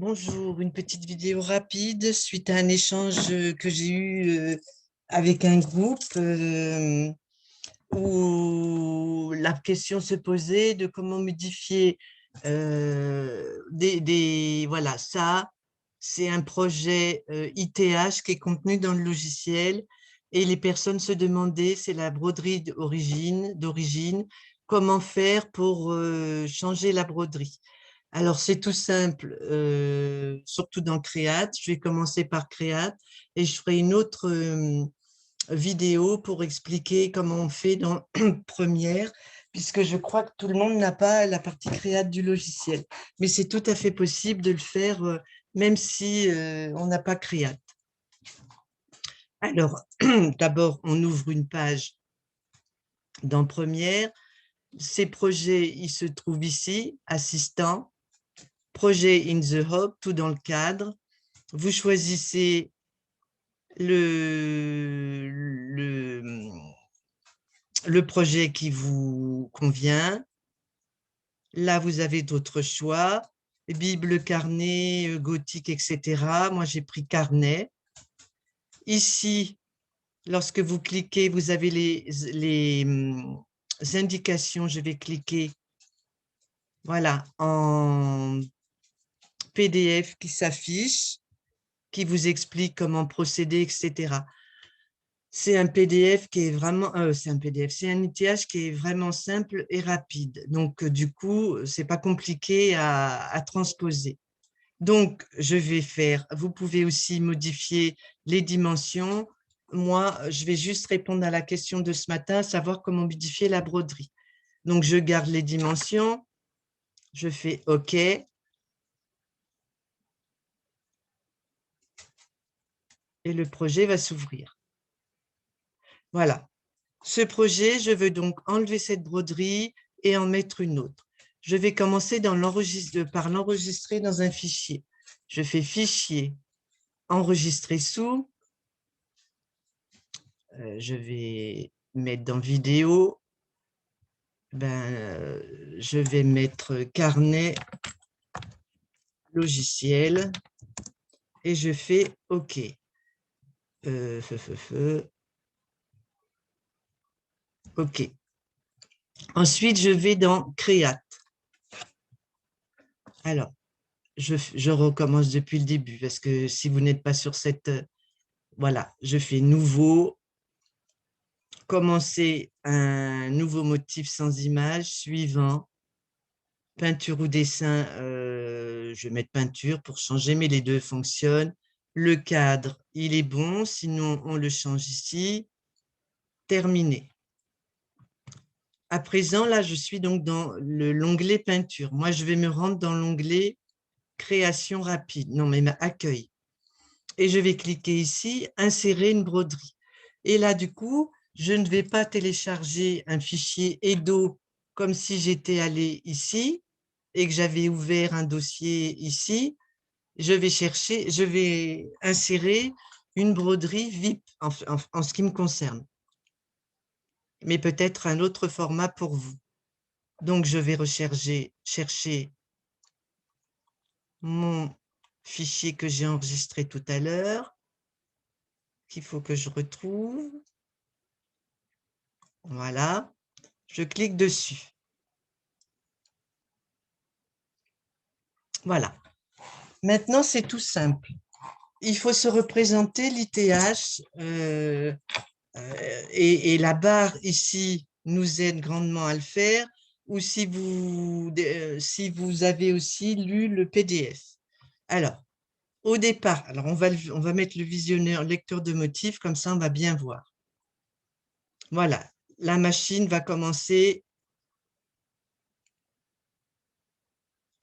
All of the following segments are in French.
Bonjour, une petite vidéo rapide suite à un échange que j'ai eu avec un groupe où la question se posait de comment modifier voilà, ça, c'est un projet ITH qui est contenu dans le logiciel et les personnes se demandaient, c'est la broderie d'origine, comment faire pour changer la broderie. Alors, c'est tout simple, surtout dans Créate. Je vais commencer par Créate et je ferai une autre vidéo pour expliquer comment on fait dans Première, puisque je crois que tout le monde n'a pas la partie Créate du logiciel. Mais c'est tout à fait possible de le faire même si on n'a pas Créate. Alors, d'abord, on ouvre une page dans Première. Ces projets, ils se trouvent ici, Assistant, Projet in the Hub, tout dans le cadre. Vous choisissez le projet qui vous convient. Là, vous avez d'autres choix. Bible, carnet, gothique, etc. Moi, j'ai pris carnet. Ici, lorsque vous cliquez, vous avez les indications. Je vais cliquer voilà, en PDF qui s'affiche, qui vous explique comment procéder, etc. C'est un PDF qui est vraiment, c'est un ITH qui est vraiment simple et rapide. Donc, du coup, c'est pas compliqué à transposer. Donc, je vais faire, vous pouvez aussi modifier les dimensions. Moi, je vais juste répondre à la question de ce matin, savoir comment modifier la broderie. Donc, je garde les dimensions, je fais OK. Et le projet va s'ouvrir. Voilà. Ce projet, je veux donc enlever cette broderie et en mettre une autre. Je vais commencer par l'enregistrer dans un fichier. Je fais Fichier, Enregistrer sous. Je vais mettre dans Vidéo. Je vais mettre Carnet, Logiciel et je fais OK. OK. Ensuite, je vais dans Créate. Alors, je recommence depuis le début parce que si vous n'êtes pas sur cette... voilà, je fais Nouveau, Commencer un nouveau motif sans image, suivant, peinture ou dessin, je vais mettre peinture pour changer, mais les deux fonctionnent. Le cadre, il est bon, sinon on le change ici. Terminé. À présent, là, je suis donc dans l'onglet peinture. Moi, je vais me rendre dans l'onglet création rapide, non, mais accueil. Et je vais cliquer ici, insérer une broderie. Et là, du coup, je ne vais pas télécharger un fichier Edo comme si j'étais allé ici et que j'avais ouvert un dossier ici. Je vais insérer une broderie VIP en ce qui me concerne, mais peut-être un autre format pour vous. Donc, je vais chercher mon fichier que j'ai enregistré tout à l'heure, qu'il faut que je retrouve. Voilà, je clique dessus. Voilà. Maintenant, c'est tout simple. Il faut se représenter l'ITH et la barre ici nous aide grandement à le faire, ou si vous avez aussi lu le PDF. Alors, au départ, alors on va mettre le visionneur, lecteur de motifs, comme ça on va bien voir. Voilà, la machine va commencer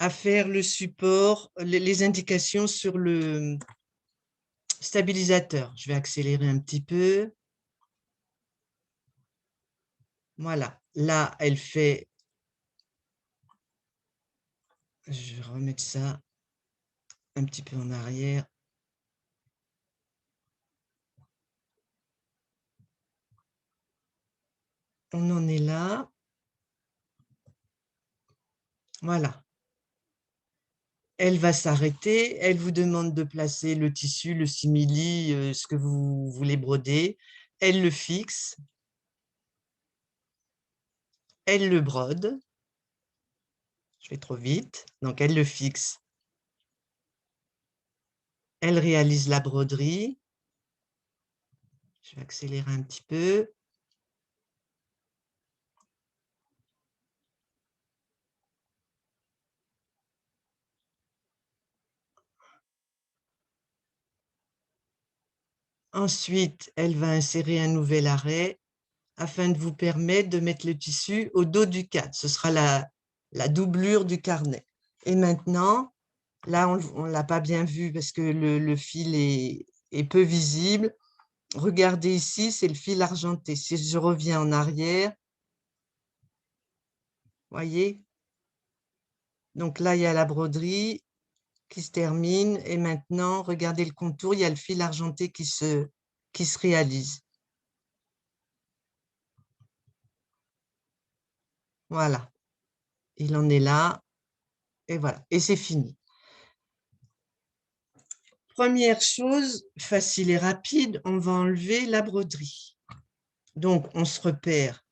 à faire le support, les indications sur le stabilisateur. Je vais accélérer un petit peu. Voilà, là, elle fait... Je vais remettre ça un petit peu en arrière. On en est là. Voilà. Elle va s'arrêter, elle vous demande de placer le tissu, le simili, ce que vous voulez broder. Elle le fixe, elle le brode. Je vais trop vite, donc elle le fixe. Elle réalise la broderie. Je vais accélérer un petit peu. Ensuite, elle va insérer un nouvel arrêt afin de vous permettre de mettre le tissu au dos du cadre. Ce sera la doublure du carnet. Et maintenant, là, on ne l'a pas bien vu parce que le fil est peu visible. Regardez ici, c'est le fil argenté. Si je reviens en arrière, voyez, donc là, il y a la broderie qui se termine. Et maintenant, regardez le contour, il y a le fil argenté qui se réalise. Voilà, il en est là. Et voilà, et c'est fini. Première chose, facile et rapide, on va enlever la broderie. Donc, on se repère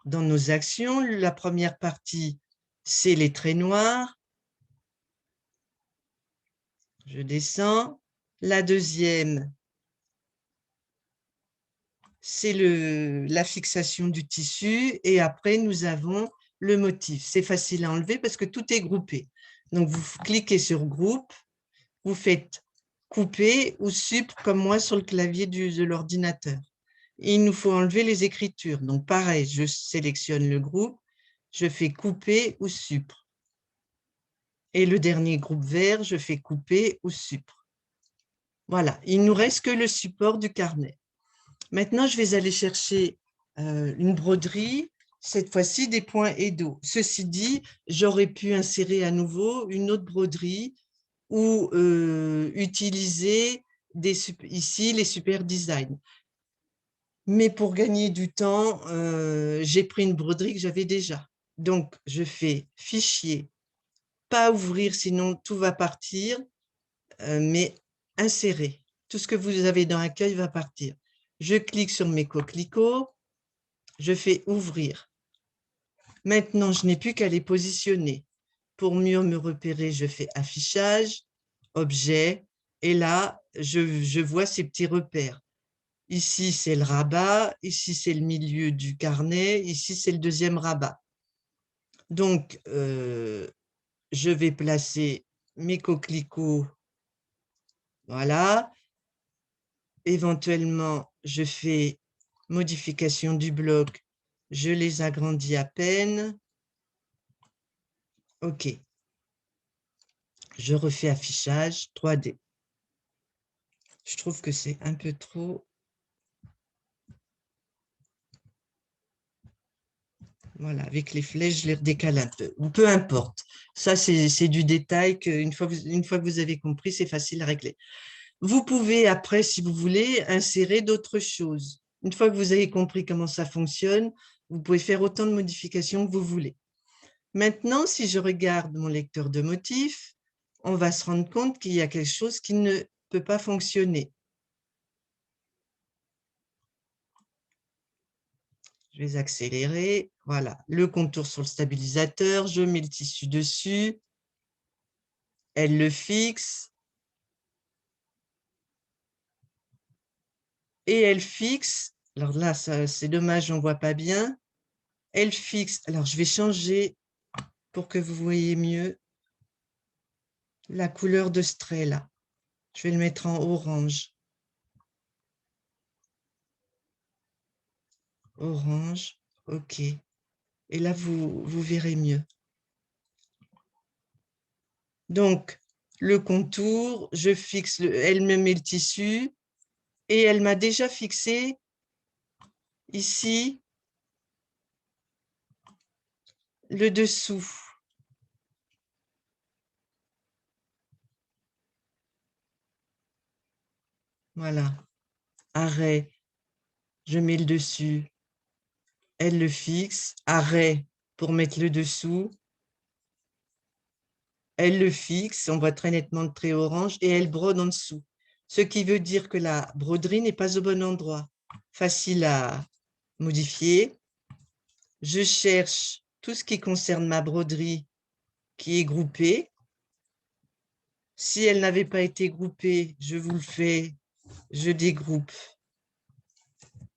dans nos actions. La première partie, c'est les traits noirs. Je descends. La deuxième, c'est la fixation du tissu. Et après, nous avons le motif. C'est facile à enlever parce que tout est groupé. Donc, vous cliquez sur groupe, vous faites couper ou sup comme moi sur le clavier de l'ordinateur. Il nous faut enlever les écritures. Donc, pareil, je sélectionne le groupe, je fais couper ou supre. Et le dernier groupe vert, je fais couper ou supre. Voilà, il ne nous reste que le support du carnet. Maintenant, je vais aller chercher une broderie, cette fois-ci des points Edo. Ceci dit, j'aurais pu insérer à nouveau une autre broderie ou utiliser ici les super designs. Mais pour gagner du temps, j'ai pris une broderie que j'avais déjà. Donc, je fais fichier, pas ouvrir, sinon tout va partir, mais insérer. Tout ce que vous avez dans Accueil va partir. Je clique sur mes coquelicots, je fais ouvrir. Maintenant, je n'ai plus qu'à les positionner. Pour mieux me repérer, je fais affichage, objet, et là, je vois ces petits repères. Ici, c'est le rabat, ici, c'est le milieu du carnet, ici, c'est le deuxième rabat. Donc, je vais placer mes coquelicots, voilà. Éventuellement, je fais modification du bloc, je les agrandis à peine. OK. Je refais affichage 3D. Je trouve que c'est un peu trop. Voilà, avec les flèches, je les redécale un peu. Ou peu importe. Ça, c'est du détail qu'une fois, une fois que vous avez compris, c'est facile à régler. Vous pouvez, après, si vous voulez, insérer d'autres choses. Une fois que vous avez compris comment ça fonctionne, vous pouvez faire autant de modifications que vous voulez. Maintenant, si je regarde mon lecteur de motifs, on va se rendre compte qu'il y a quelque chose qui ne peut pas fonctionner. Je vais accélérer. Voilà, le contour sur le stabilisateur. Je mets le tissu dessus. Elle le fixe. Et elle fixe. Alors là, c'est dommage, on ne voit pas bien. Elle fixe. Alors, je vais changer pour que vous voyez mieux la couleur de ce trait là. Je vais le mettre en orange. Orange, OK. Et là, vous verrez mieux. Donc, le contour, je fixe, elle me met le tissu et elle m'a déjà fixé ici le dessous. Voilà, arrêt, je mets le dessus, elle le fixe, arrêt pour mettre le dessous, elle le fixe, on voit très nettement le trait orange, et elle brode en dessous. Ce qui veut dire que la broderie n'est pas au bon endroit. Facile à modifier. Je cherche tout ce qui concerne ma broderie qui est groupée. Si elle n'avait pas été groupée, je vous le fais, je dégroupe.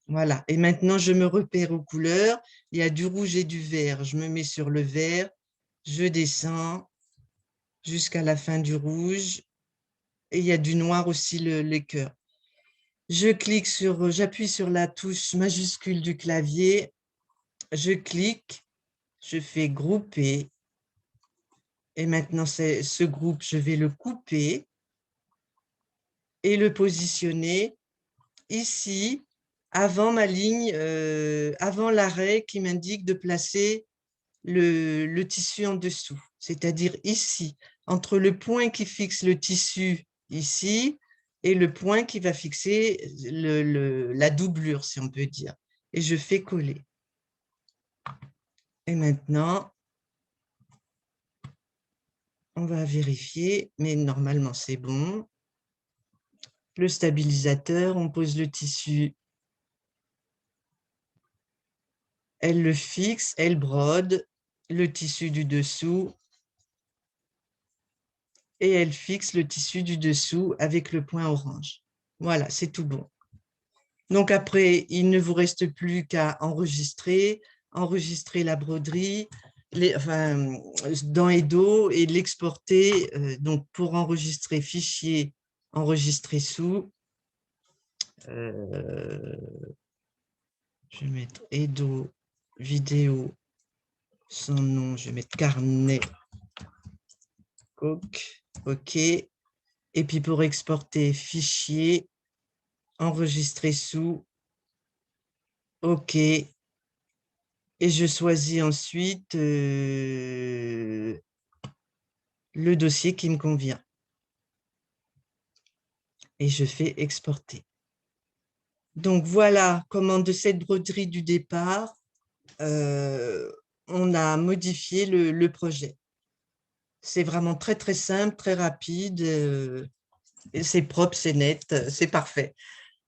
Voilà. Et maintenant, je me repère aux couleurs. Il y a du rouge et du vert. Je me mets sur le vert. Je descends jusqu'à la fin du rouge. Et il y a du noir aussi, les cœurs. J'appuie sur la touche majuscule du clavier. Je clique. Je fais grouper. Et maintenant, ce groupe, je vais le couper et le positionner ici, avant ma ligne, avant l'arrêt qui m'indique de placer le tissu en dessous, c'est-à-dire ici, entre le point qui fixe le tissu ici et le point qui va fixer la doublure, si on peut dire. Et je fais coller. Et maintenant, on va vérifier, mais normalement c'est bon. Le stabilisateur, on pose le tissu, elle le fixe, elle brode le tissu du dessous et elle fixe le tissu du dessous avec le point orange. Voilà, c'est tout bon. Donc après, il ne vous reste plus qu'à enregistrer la broderie dans Edo et l'exporter. Donc pour enregistrer fichier, enregistrer sous, je vais mettre Edo vidéo, son nom, je vais mettre carnet, OK. Et puis pour exporter fichier, enregistrer sous, OK. Et je choisis ensuite le dossier qui me convient. Et je fais exporter. Donc voilà comment de cette broderie du départ, on a modifié le projet. C'est vraiment très, très simple, très rapide. C'est propre, c'est net, c'est parfait.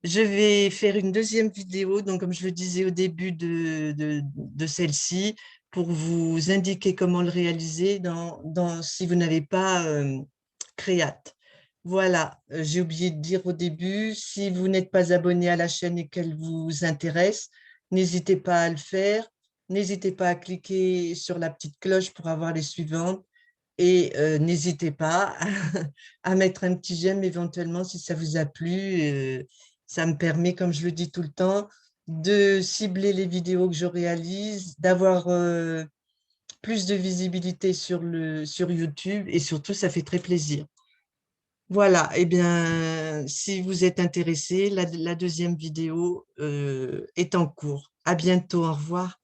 Je vais faire une deuxième vidéo, donc comme je le disais au début de celle-ci, pour vous indiquer comment le réaliser si vous n'avez pas Créate. Voilà, j'ai oublié de dire au début, si vous n'êtes pas abonné à la chaîne et qu'elle vous intéresse, n'hésitez pas à le faire. N'hésitez pas à cliquer sur la petite cloche pour avoir les suivantes. Et n'hésitez pas à mettre un petit j'aime éventuellement si ça vous a plu. Ça me permet, comme je le dis tout le temps, de cibler les vidéos que je réalise, d'avoir plus de visibilité sur YouTube et surtout, ça fait très plaisir. Voilà, eh bien, si vous êtes intéressé, la deuxième vidéo est en cours. À bientôt, au revoir.